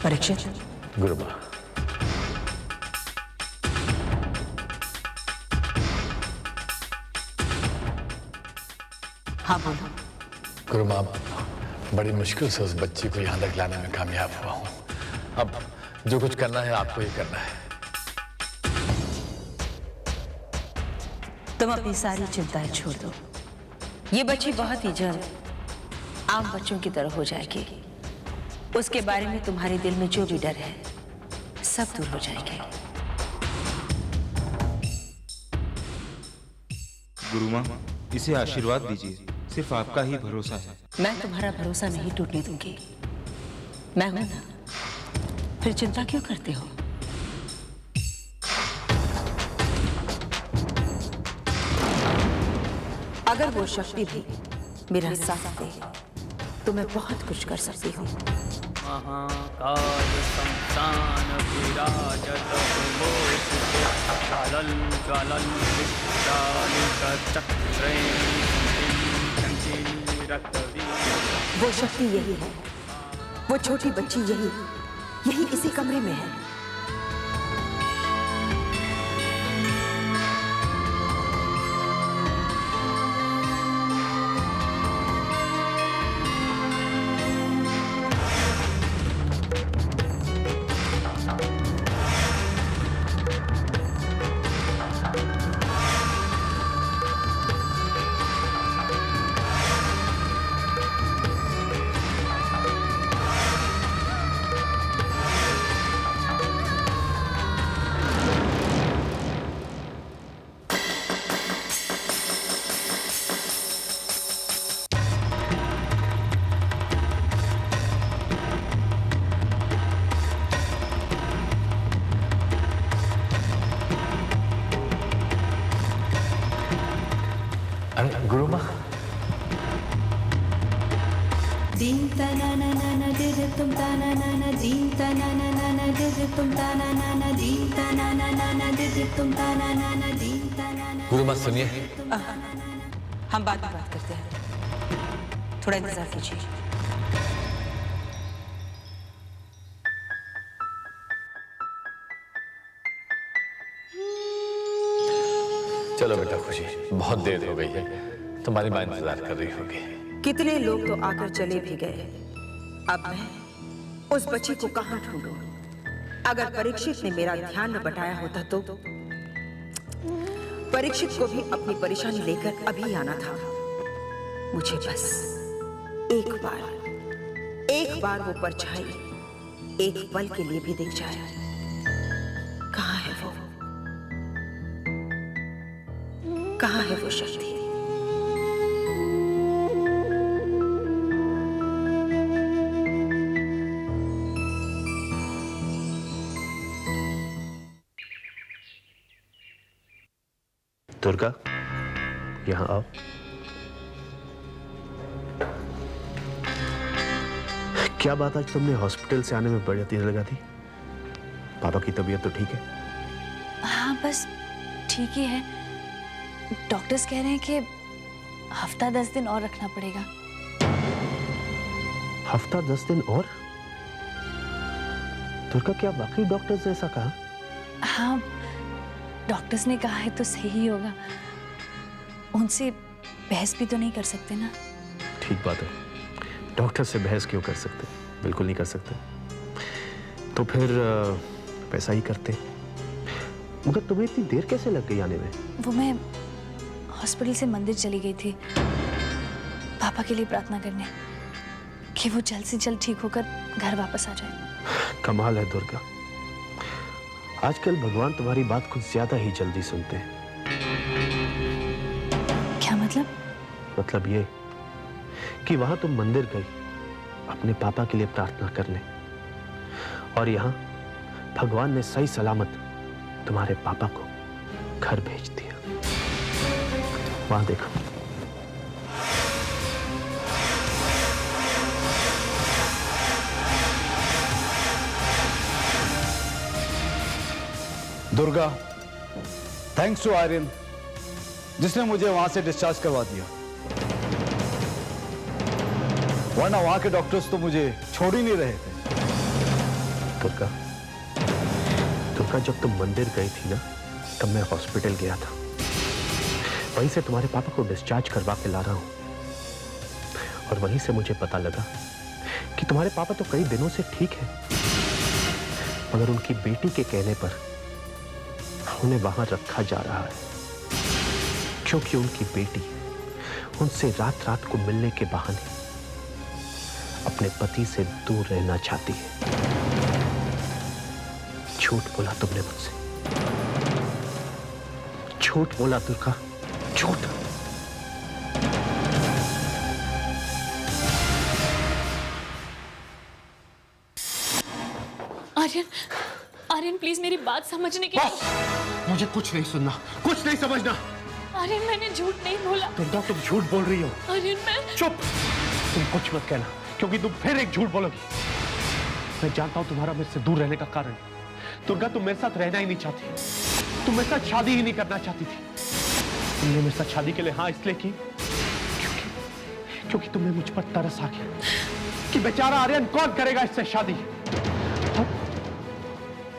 परीक्षित। गुरु माँ। हाँ बोलो। गुरु माँ, बड़ी मुश्किल से उस बच्ची को यहाँ तक लाने में कामयाब हुआ हूँ। अब जो कुछ करना है आपको ही करना है। तुम अपनी सारी चिंताएं छोड़ दो। ये बच्ची बहुत ही जल्द आम बच्चों की तरह हो जाएगी। उसके बारे में तुम्हारे दिल में जो भी डर है सब दूर हो जाएंगे। गुरु माँ, इसे आशीर्वाद दीजिए, सिर्फ आपका ही भरोसा है। मैं तुम्हारा भरोसा नहीं टूटने दूंगी। मैं हूं ना, फिर चिंता क्यों करते हो? अगर वो शक्ति भी मेरा साथ दे तो मैं बहुत कुछ कर सकती हूँ। महाकाल संस्थान विराजत ज्वलल ज्वलल वो शक्ति यही है, वो छोटी बच्ची यही इसी कमरे में है। गुरु माँ, दीन तना ना ना ना दे तुम तना ना ना दीन तना ना ना ना दे तुम तना ना ना दीन तना ना ना ना दे तुम तना ना ना दीन तना ना। गुरु माँ सुनिए। हम बाद में बात करते हैं, थोड़ा इंतजार कीजिए। चलो बेटा खुशी, बहुत देर हो गई है, तुम्हारी माँ इंतजार कर रही होगी। कितने लोग तो आकर चले भी गए। अब मैं उस बच्ची को कहां ढूंढूं? अगर परीक्षित ने मेरा ध्यान न बटाया होता तो परीक्षित को भी अपनी परेशानी लेकर अभी आना था। मुझे बस एक बार वो परछाई एक पल के लिए भी दिख जाए। कहां है वो? कहां है वो शक्ति? दुर्गा, यहाँ आओ। क्या बात, आज तुमने हॉस्पिटल से आने में बड़ी देर लगा दी? पापा की तबीयत तो ठीक है? हाँ बस ठीक ही है। डॉक्टर्स कह रहे हैं कि हफ्ता 10 दिन और रखना पड़ेगा। हफ्ता 10 दिन और? दुर्गा, क्या वाकई डॉक्टर्स ने ऐसा कहा? हाँ, डॉक्टर्स ने कहा है तो सही ही होगा। उनसे बहस भी तो नहीं कर सकते ना। ठीक बात है, डॉक्टर से बहस क्यों कर सकते? बिल्कुल नहीं कर सकते। तो फिर वैसा ही करते। मगर तुम्हें इतनी देर कैसे लग गई आने में? वो मैं हॉस्पिटल से मंदिर चली गई थी पापा के लिए प्रार्थना करने कि वो जल्द से जल्द ठीक होकर घर वापस आ जाए। कमाल है दुर्गा, आजकल भगवान तुम्हारी बात कुछ ज्यादा ही जल्दी सुनते हैं। क्या मतलब? मतलब ये कि वहां तुम मंदिर गई अपने पापा के लिए प्रार्थना करने, और यहाँ भगवान ने सही सलामत तुम्हारे पापा को घर भेज दिया। वहां देखो। दुर्गा, थैंक्स टू आर्यन जिसने मुझे वहां से डिस्चार्ज करवा दिया, वरना वहां के डॉक्टर्स तो मुझे छोड़ ही नहीं रहे थे। दुर्गा, दुर्गा जब तुम मंदिर गई थी ना, तब मैं हॉस्पिटल गया था। वहीं से तुम्हारे पापा को डिस्चार्ज करवा के ला रहा हूं, और वहीं से मुझे पता लगा कि तुम्हारे पापा तो कई दिनों से ठीक है, मगर उनकी बेटी के कहने पर उन्हें वहां रखा जा रहा है, क्योंकि उनकी बेटी उनसे रात रात को मिलने के बहाने अपने पति से दूर रहना चाहती है। झूठ बोला तुमने मुझसे, झूठ बोला दुर्गा, झूठ। आर्यन, आर्यन प्लीज मेरी बात समझने की। बस, मुझे कुछ नहीं सुनना, कुछ नहीं समझना। आर्यन मैंने झूठ नहीं बोला। दुर्गा तुम झूठ बोल रही हो। आर्यन मैं चुप, तुम कुछ मत कहना, क्योंकि तुम फिर एक झूठ बोलोगी। मैं जानता हूं तुम्हारा मेरे से दूर रहने का कारण। दुर्गा तुम मेरे साथ रहना ही नहीं चाहती, तुम मेरे साथ शादी ही नहीं करना चाहती थी। तुमने मेरे साथ शादी के लिए हाँ इसलिए की क्योंकि तुम्हें मुझ पर तरस आ गया कि बेचारा आर्यन कौन करेगा इससे शादी।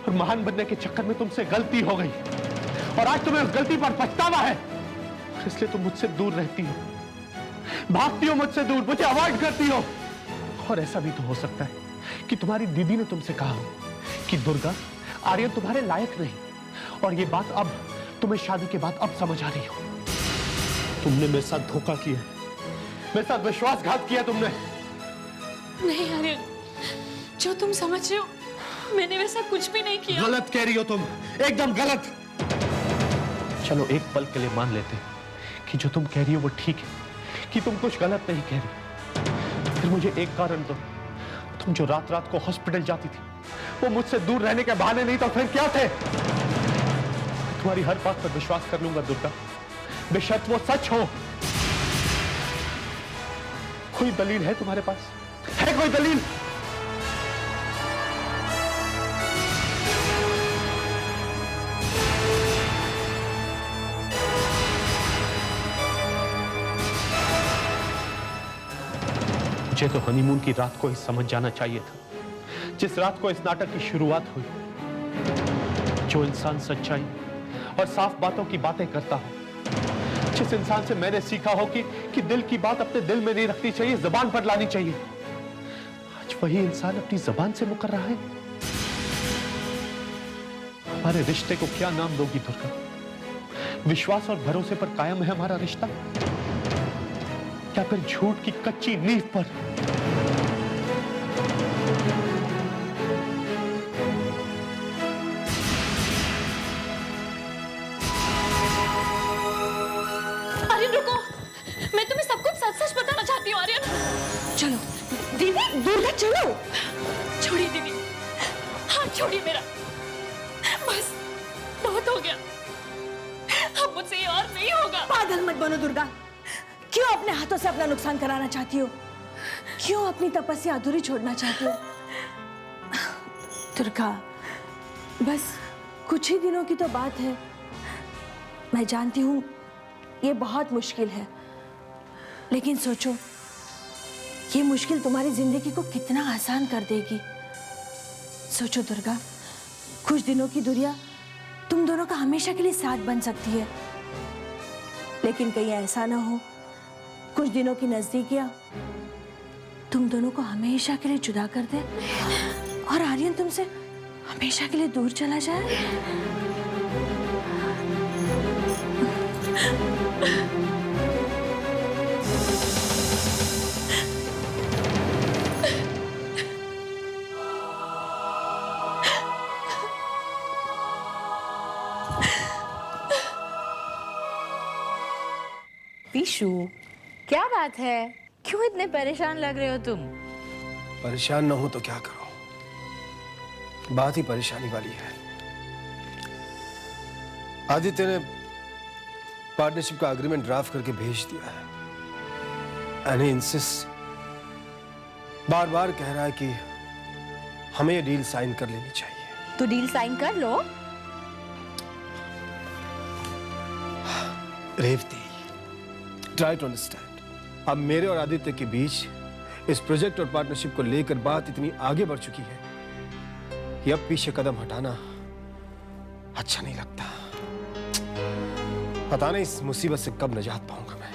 और महान बनने के चक्कर में तुमसे गलती हो गई, और आज तुम्हें उस गलती पर पछतावा है, इसलिए तुम मुझसे दूर रहती हो, भागती हो मुझसे दूर, मुझे अवॉइड करती हो। और ऐसा भी तो हो सकता है कि तुम्हारी दीदी ने तुमसे कहा हो कि दुर्गा, आर्यन तुम्हारे लायक नहीं, और ये बात अब तुम्हें शादी के बाद अब समझ आ रही हो। तुमने मेरे साथ धोखा किया, मेरे साथ विश्वासघात किया तुमने। नहीं आर्यन, जो तुम समझ रहे हो मैंने वैसा कुछ भी नहीं किया। गलत कह रही हो तुम, एकदम गलत। चलो एक पल के लिए मान लेते कि जो तुम कह रही हो वो ठीक है, कि तुम कुछ गलत नहीं कह रही। फिर मुझे एक कारण दो, तुम जो रात रात को हॉस्पिटल जाती थी वो मुझसे दूर रहने के बहाने नहीं तो फिर क्या थे? तुम्हारी हर बात पर विश्वास कर लूंगा दुर्गा, बेशर्त वो सच हो। कोई दलील है तुम्हारे पास? है कोई दलील? मुझे तो हनीमून की रात को ही समझ जाना चाहिए था, जिस रात को इस नाटक की शुरुआत हुई। जो इंसान सच्चाई और साफ बातों की बातें करता हो, जिस इंसान से मैंने सीखा हो कि दिल की बात अपने दिल में नहीं रखनी चाहिए, जुबान पर लानी चाहिए, आज वही इंसान अपनी जुबान से मुकर रहा है। हमारे रिश्ते को क्या नाम दोगी दुर्गा? विश्वास और भरोसे पर कायम है हमारा रिश्ता, या फिर झूठ की कच्ची नींव पर? आर्यन रुको, मैं तुम्हें सब कुछ सच सच बताना चाहती हूँ। आर्यन चलो दीदी, दुर्गा चलो। छोड़िए दीदी, हाथ छोड़िए मेरा, बस बहुत हो गया, अब मुझसे ये और नहीं होगा। पागल मत बनो दुर्गा, क्यों अपने हाथों से अपना नुकसान कराना चाहती हो? क्यों अपनी तपस्या अधूरी छोड़ना चाहती हो? दुर्गा, बस कुछ ही दिनों की तो बात है। मैं जानती हूँ ये बहुत मुश्किल है, लेकिन सोचो ये मुश्किल तुम्हारी जिंदगी को कितना आसान कर देगी। सोचो दुर्गा, कुछ दिनों की दूरियां तुम दोनों का हमेशा के लिए साथ बन सकती है, लेकिन कहीं ऐसा ना हो कुछ दिनों की नजदीकियां तुम दोनों को हमेशा के लिए जुदा कर दे और आर्यन तुमसे हमेशा के लिए दूर चला जाए। पीशू, क्या बात है? क्यों इतने परेशान लग रहे हो तुम? परेशान न हो तो क्या करो, बात ही परेशानी वाली है। आदित्य ने पार्टनरशिप का एग्रीमेंट ड्राफ्ट करके भेज दिया है, एंड ही इंसिस्ट, बार बार कह रहा है कि हमें ये डील साइन कर लेनी चाहिए। तो डील साइन कर लो। रेवती, ट्राई टू अंडरस्टैंड, अब मेरे और आदित्य के बीच इस प्रोजेक्ट और पार्टनरशिप को लेकर बात इतनी आगे बढ़ चुकी है कि अब पीछे कदम हटाना अच्छा नहीं लगता। पता नहीं इस मुसीबत से कब निजात पाऊंगा मैं।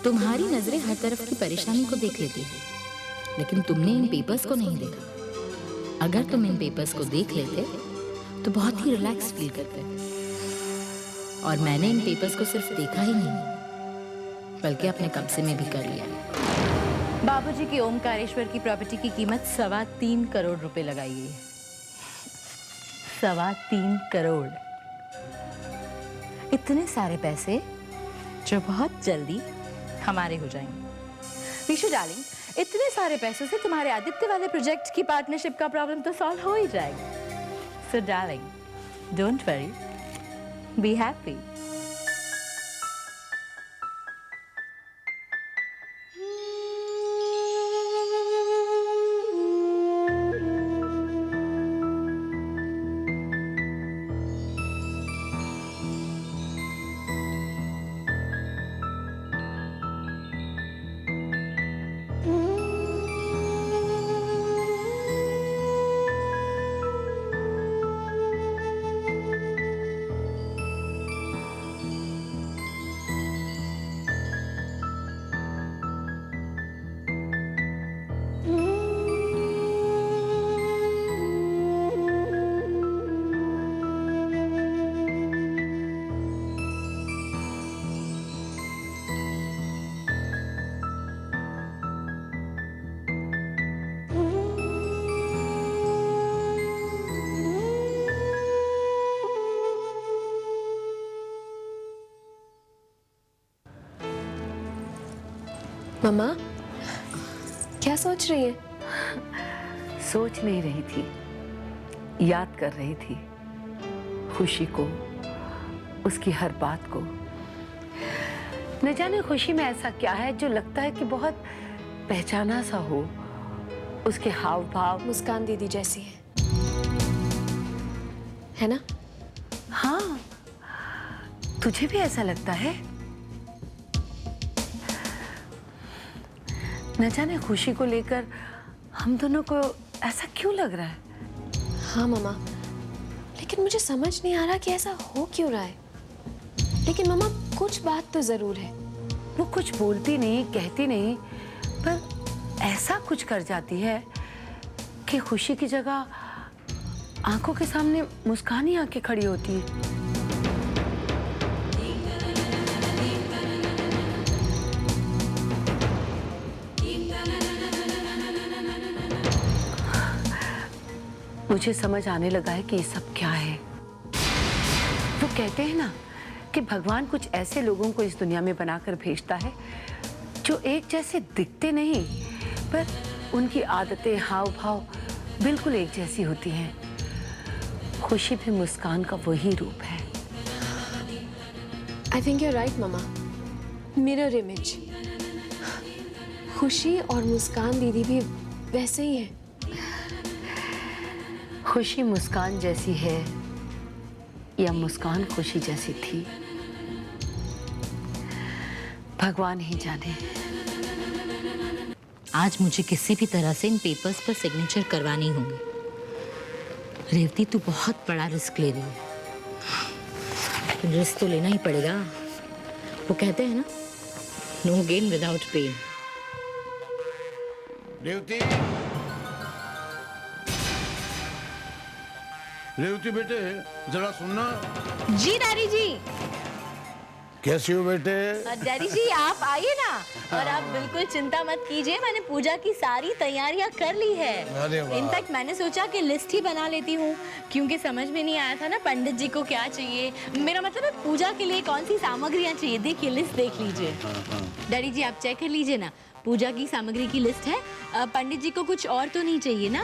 तुम्हारी नजरें हर तरफ की परेशानी को देख लेती है, लेकिन तुमने इन पेपर्स को नहीं देखा। अगर तुम इन पेपर्स को देख लेते तो बहुत ही रिलैक्स फील करते। और मैंने इन पेपर्स को सिर्फ देखा ही नहीं, बल्कि अपने कब्जे में भी कर लिया। बाबूजी की ओमकारेश्वर की प्रॉपर्टी की कीमत 3.25 करोड़ रुपए लगाई गई है। 3.25 करोड़, इतने सारे पैसे जो बहुत जल्दी हमारे हो जाएंगे। विशु डार्लिंग, इतने सारे पैसों से तुम्हारे आदित्य वाले प्रोजेक्ट की पार्टनरशिप का प्रॉब्लम तो सॉल्व हो ही जाएगा। So darling, don't worry, be happy. Mama, क्या सोच रही है? सोच नहीं रही थी, याद कर रही थी खुशी को, उसकी हर बात को। न जाने खुशी में ऐसा क्या है जो लगता है कि बहुत पहचाना सा हो। उसके हाव भाव मुस्कान दीदी जैसी है ना? हाँ, तुझे भी ऐसा लगता है? न जाने खुशी को लेकर हम दोनों को ऐसा क्यों लग रहा है? हाँ मम्मा, लेकिन मुझे समझ नहीं आ रहा कि ऐसा हो क्यों रहा है। लेकिन मम्मा, कुछ बात तो जरूर है। वो कुछ बोलती नहीं, कहती नहीं, पर ऐसा कुछ कर जाती है कि खुशी की जगह आंखों के सामने मुस्कान ही आके खड़ी होती है। मुझे समझ आने लगा है कि ये सब क्या है। वो कहते हैं ना कि भगवान कुछ ऐसे लोगों को इस दुनिया में बनाकर भेजता है जो एक जैसे दिखते नहीं, पर उनकी आदतें, हाव भाव बिल्कुल एक जैसी होती हैं। खुशी भी मुस्कान का वही रूप है। I think you're right, मम्मा। Mirror image. खुशी और मुस्कान दीदी भी वैसे ही है। खुशी मुस्कान जैसी है या मुस्कान खुशी जैसी थी, भगवान ही जाने। आज मुझे किसी भी तरह से इन पेपर्स पर सिग्नेचर करवानी होंगी। रेवती, तू बहुत बड़ा रिस्क ले रही है। रिस्क तो लेना ही पड़ेगा। वो कहते हैं ना, no gain without pain. Revati, Revati बेटे, जरा सुनना। जी डैडी जी। कैसी हो बेटे? डैडी जी आप आइए ना, और आप बिल्कुल चिंता मत कीजिए, मैंने पूजा की सारी तैयारियां कर ली है। इनफैक्ट मैंने सोचा कि लिस्ट ही बना लेती हूँ, क्योंकि समझ में नहीं आया था ना पंडित जी को क्या चाहिए। मेरा मतलब है पूजा के लिए कौन सी सामग्रियाँ चाहिए। देखिए लिस्ट देख लीजिए। डैडी जी आप चेक कर लीजिए ना, पूजा की सामग्री की लिस्ट है। पंडित जी को कुछ और तो नहीं चाहिए ना?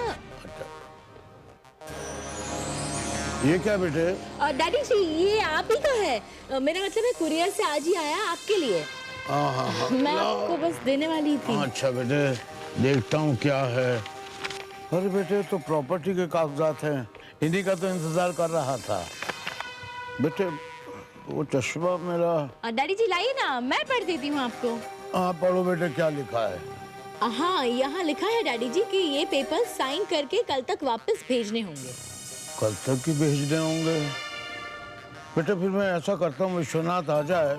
ये क्या बेटे? डैडी जी ये आप ही का है। मेरा मतलब है कुरियर से आज ही आया आपके लिए। हाँ। मैं आपको बस देने वाली थी। अच्छा बेटे, देखता हूँ क्या है। अरे बेटे, तो प्रॉपर्टी के कागजात हैं, इन्हीं का तो इंतजार कर रहा था। बेटे वो चश्मा मेरा। डैडी जी लाइए ना, मैं पढ़ देती हूँ आपको। हाँ पढ़ो बेटे, क्या लिखा है? हाँ यहाँ लिखा है डैडी जी कि ये पेपर साइन करके कल तक वापस भेजने होंगे। कल तक ही भेजने होंगे? बेटे फिर मैं ऐसा करता हूँ, विश्वनाथ आ जाए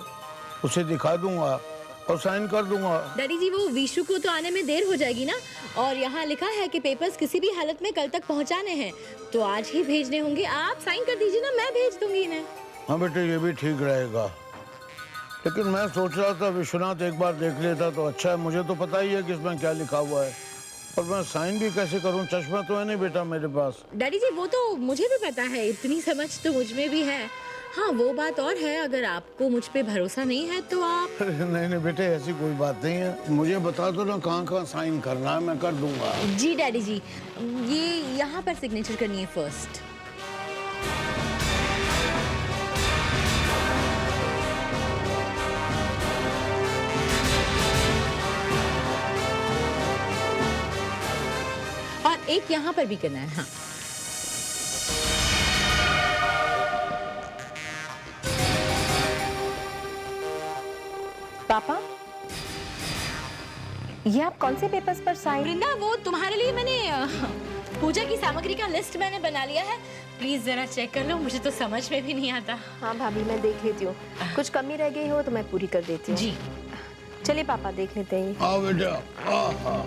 उसे दिखा दूंगा और साइन कर दूंगा। डैडी जी वो विशु को तो आने में देर हो जाएगी ना, और यहाँ लिखा है कि पेपर्स किसी भी हालत में कल तक पहुँचाने हैं, तो आज ही भेजने होंगे। आप साइन कर दीजिए ना, मैं भेज दूंगी इन्हें। हाँ बेटे ये भी ठीक रहेगा, लेकिन मैं सोच रहा था विश्वनाथ एक बार देख लेता तो अच्छा है। मुझे तो पता ही है कि इसमें क्या लिखा हुआ है, और मैं साइन भी कैसे करूं? चश्मा तो है नहीं बेटा मेरे पास। डैडी जी वो तो मुझे भी पता है, इतनी समझ तो मुझ में भी है। हाँ वो बात और है, अगर आपको मुझ पे भरोसा नहीं है तो आप नहीं नहीं बेटे ऐसी कोई बात नहीं है, मुझे बता दो ना कहाँ कहाँ साइन करना है, मैं कर दूंगा। जी डैडी जी, ये यहाँ पर सिग्नेचर करनी है फर्स्ट। और एक यहाँ पर भी करना है। हाँ पापा ये आप कौन से पेपर्स पर साइन? वृंदा वो तुम्हारे लिए मैंने पूजा की सामग्री का लिस्ट मैंने बना लिया है, प्लीज जरा चेक कर लो, मुझे तो समझ में भी नहीं आता। हाँ भाभी मैं देख लेती हूँ, कुछ कमी रह गई हो तो मैं पूरी कर देती हूँ। जी चलिए पापा देख लेते हैं। आओ बेटा। हाँ